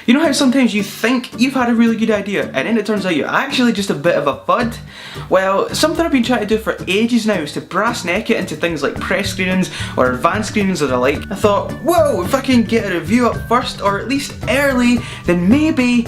You know how sometimes you think you've had a really good idea and then it turns out you're actually just a bit of a fud? Well, something I've been trying to do for ages now is to brass neck it into things like press screenings or advanced screenings or the like. I thought, whoa, if I can get a review up first or at least early, then maybe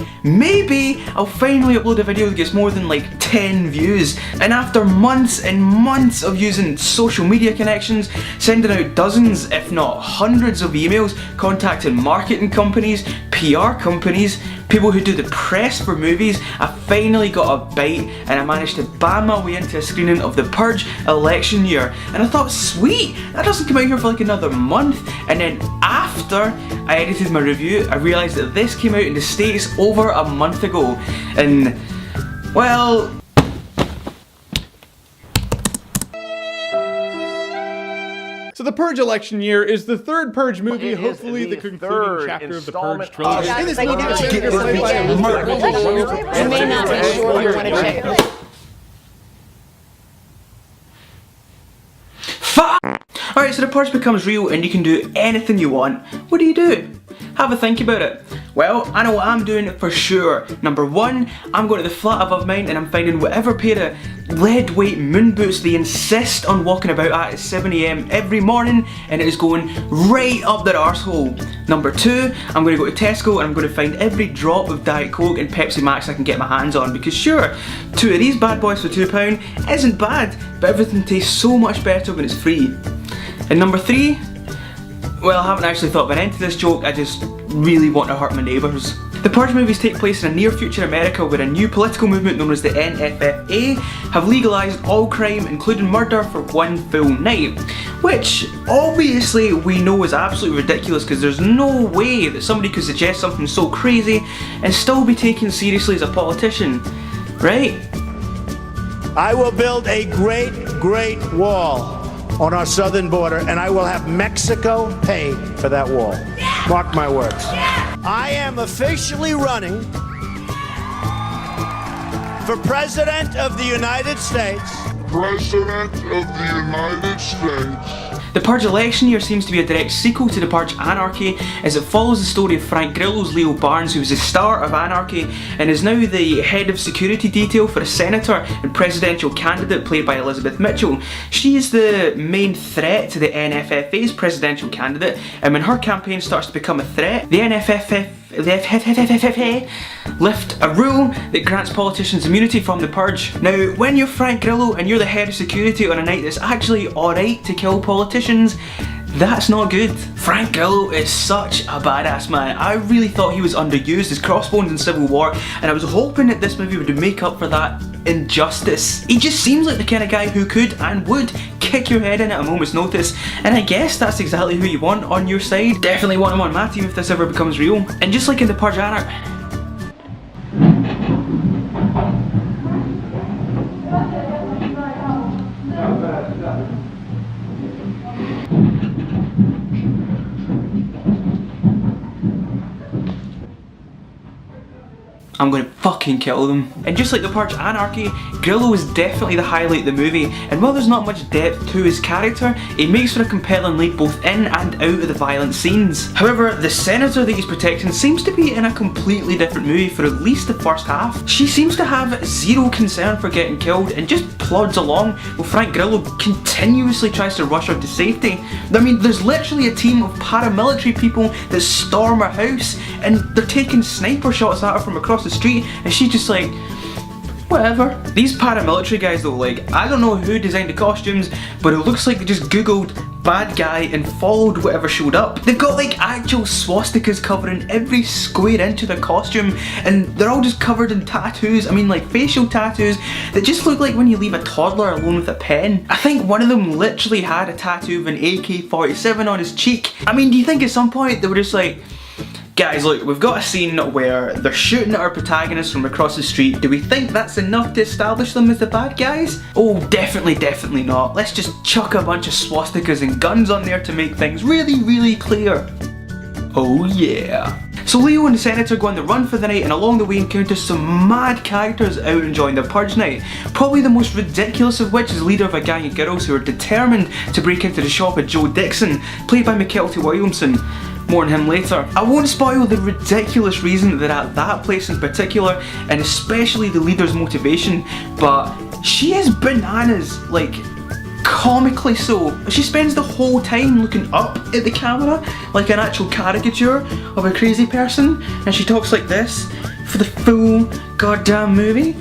I'll finally upload a video that gets more than like 10 views. And after months and months of using social media connections, sending out dozens if not hundreds of emails, contacting marketing companies, PR companies, people who do the press for movies, I finally got a bite and I managed to bam my way into a screening of the Purge election year. And I thought, sweet, that doesn't come out here for like another month. And then after I edited my review, I realised that this came out in the States over a month ago. And, well... So the Purge election year is the third Purge movie, hopefully the concluding chapter of the Purge trilogy. In this movie, it's played by Elizabeth Mitchell. You may not be sure you want to check. Alright, so the Purge becomes real and you can do anything you want. What do? Have a think about it. Well, I know what I'm doing for sure. Number one, I'm going to the flat above mine and I'm finding whatever pair of lead weight moon boots they insist on walking about at 7 AM every morning, and it is going right up their arsehole. Number two, I'm going to go to Tesco and I'm going to find every drop of Diet Coke and Pepsi Max I can get my hands on, because sure, 2 of these bad boys for £2 isn't bad, but everything tastes so much better when it's free. And number three, well, I haven't actually thought of an end to this joke, I just really want to hurt my neighbours. The Purge movies take place in a near future America where a new political movement known as the NFFA have legalised all crime, including murder, for one full night. Which, obviously, we know is absolutely ridiculous, because there's no way that somebody could suggest something so crazy and still be taken seriously as a politician, right? I will build a great wall on our southern border, and I will have Mexico pay for that wall. Mark my words. I am officially running for President of the United States. President of the United States. The Purge election year seems to be a direct sequel to the Purge Anarchy, as it follows the story of Frank Grillo's Leo Barnes, who was the star of Anarchy and is now the head of security detail for a senator and presidential candidate played by Elizabeth Mitchell. She is the main threat to the NFFA's presidential candidate, and when her campaign starts to become a threat, the NFFA lift a rule that grants politicians immunity from the Purge. Now, when you're Frank Grillo and you're the head of security on a night that's actually alright to kill politicians, that's not good. Frank Grillo is such a badass man. I really thought he was underused as Crossbones in Civil War, and I was hoping that this movie would make up for that injustice. He just seems like the kind of guy who could and would kick your head in at a moment's notice, and I guess that's exactly who you want on your side. Definitely want him on my team if this ever becomes real. And just like in the Purge Anarchy, I'm gonna fucking kill them. And just like the Purge Anarchy, Grillo is definitely the highlight of the movie, and while there's not much depth to his character, he makes for a compelling lead both in and out of the violent scenes. However, the senator that he's protecting seems to be in a completely different movie for at least the first half. She seems to have zero concern for getting killed and just plods along while Frank Grillo continuously tries to rush her to safety. I mean, there's literally a team of paramilitary people that storm her house and they're taking sniper shots at her from across the street, and she's just like, whatever. These paramilitary guys though, like, I don't know who designed the costumes, but it looks like they just googled bad guy and followed whatever showed up. They've got like actual swastikas covering every square inch of their costume, and they're all just covered in tattoos. I mean, like facial tattoos that just look like when you leave a toddler alone with a pen. I think one of them literally had a tattoo of an AK-47 on his cheek. I mean, do you think at some point they were just like, guys, look, we've got a scene where they're shooting at our protagonists from across the street. Do we think that's enough to establish them as the bad guys? Oh, definitely not. Let's just chuck a bunch of swastikas and guns on there to make things really clear. Oh yeah. So Leo and the Senator go on the run for the night, and along the way encounter some mad characters out enjoying their Purge night. Probably the most ridiculous of which is the leader of a gang of girls who are determined to break into the shop of Joe Dixon, played by Mykelti Williamson. More on him later. I won't spoil the ridiculous reason they're at that place in particular, and especially the leader's motivation, but she is bananas, like comically so. She spends the whole time looking up at the camera like an actual caricature of a crazy person, and she talks like this for the full goddamn movie.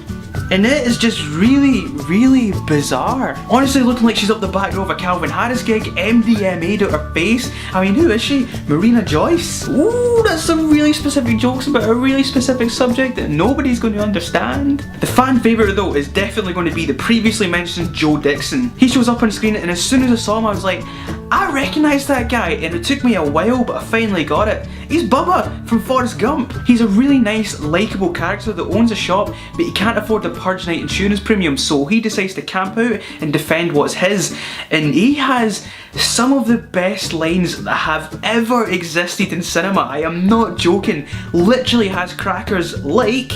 And it is just really, really bizarre. Honestly looking like she's up the back row of a Calvin Harris gig, MDMA'd out her face. I mean, who is she? Marina Joyce? Ooh, that's some really specific jokes about a really specific subject that nobody's going to understand. The fan favourite though is definitely going to be the previously mentioned Joe Dixon. He shows up on screen, and as soon as I saw him I was like, I recognise that guy, and it took me a while, but I finally got it. He's Bubba from Forrest Gump. He's a really nice, likeable character that owns a shop, but he can't afford the Purge night insurance premium, so he decides to camp out and defend what's his. And he has some of the best lines that have ever existed in cinema. I am not joking. Literally has crackers like...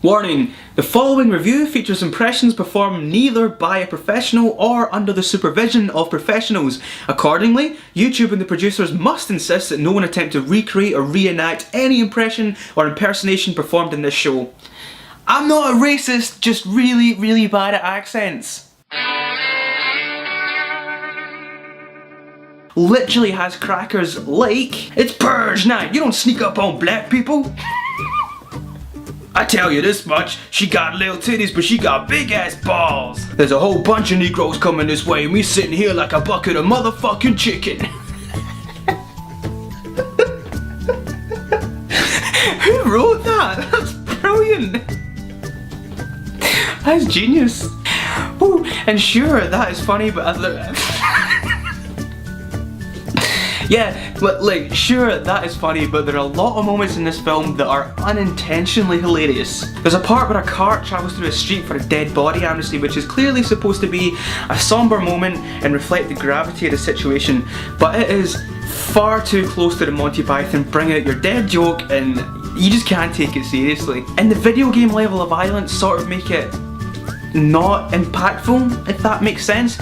Warning, the following review features impressions performed neither by a professional or under the supervision of professionals. Accordingly, YouTube and the producers must insist that no one attempt to recreate or reenact any impression or impersonation performed in this show. I'm not a racist, just really, really bad at accents. Literally has crackers like, it's Purge night, you don't sneak up on black people. I tell you this much, she got little titties but she got big ass balls. There's a whole bunch of Negroes coming this way and me sitting here like a bucket of motherfucking chicken. Who wrote that? That's brilliant. That's genius. Ooh, and sure, that is funny, but yeah, like, sure, that is funny, but there are a lot of moments in this film that are unintentionally hilarious. There's a part where a cart travels through a street for a dead body amnesty, which is clearly supposed to be a somber moment and reflect the gravity of the situation, but it is far too close to the Monty Python bring out your dead joke, and you just can't take it seriously. And the video game level of violence sort of make it not impactful, if that makes sense.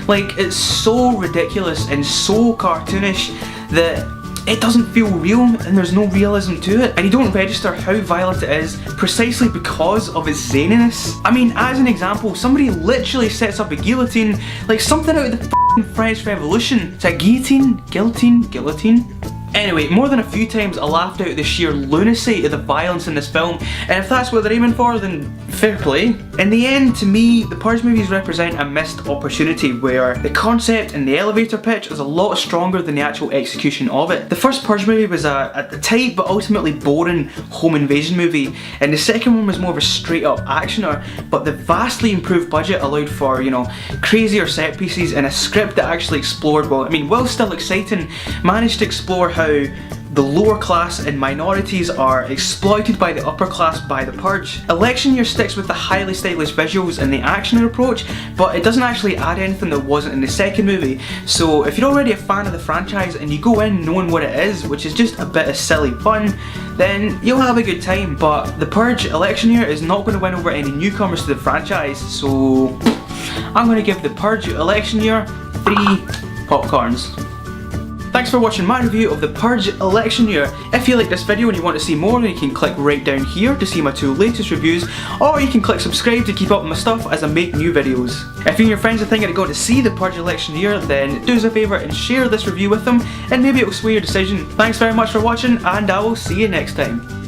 Like, it's so ridiculous and so cartoonish that it doesn't feel real and there's no realism to it, and you don't register how violent it is precisely because of its zaniness. I mean, as an example, somebody literally sets up a guillotine, like something out of the f***ing French Revolution. Is that guillotine? Guillotine? Guillotine? Anyway, more than a few times I laughed out at the sheer lunacy of the violence in this film, and if that's what they're aiming for, then fair play. In the end, to me, the Purge movies represent a missed opportunity where the concept and the elevator pitch is a lot stronger than the actual execution of it. The first Purge movie was a tight but ultimately boring home invasion movie, and the second one was more of a straight up actioner, but the vastly improved budget allowed for, you know, crazier set pieces and a script that actually explored, well, I mean, while still exciting, managed to explore how the lower class and minorities are exploited by the upper class by the Purge. Election Year sticks with the highly stylish visuals and the action approach, but it doesn't actually add anything that wasn't in the second movie. So if you're already a fan of the franchise and you go in knowing what it is, which is just a bit of silly fun, then you'll have a good time. But the Purge Election Year is not going to win over any newcomers to the franchise, so I'm going to give the Purge Election Year 3 popcorns. Thanks for watching my review of the Purge Election Year. If you like this video and you want to see more, then you can click right down here to see my 2 latest reviews, or you can click subscribe to keep up with my stuff as I make new videos. If you and your friends are thinking of going to see the Purge Election Year, then do us a favour and share this review with them, and maybe it will sway your decision. Thanks very much for watching, and I will see you next time.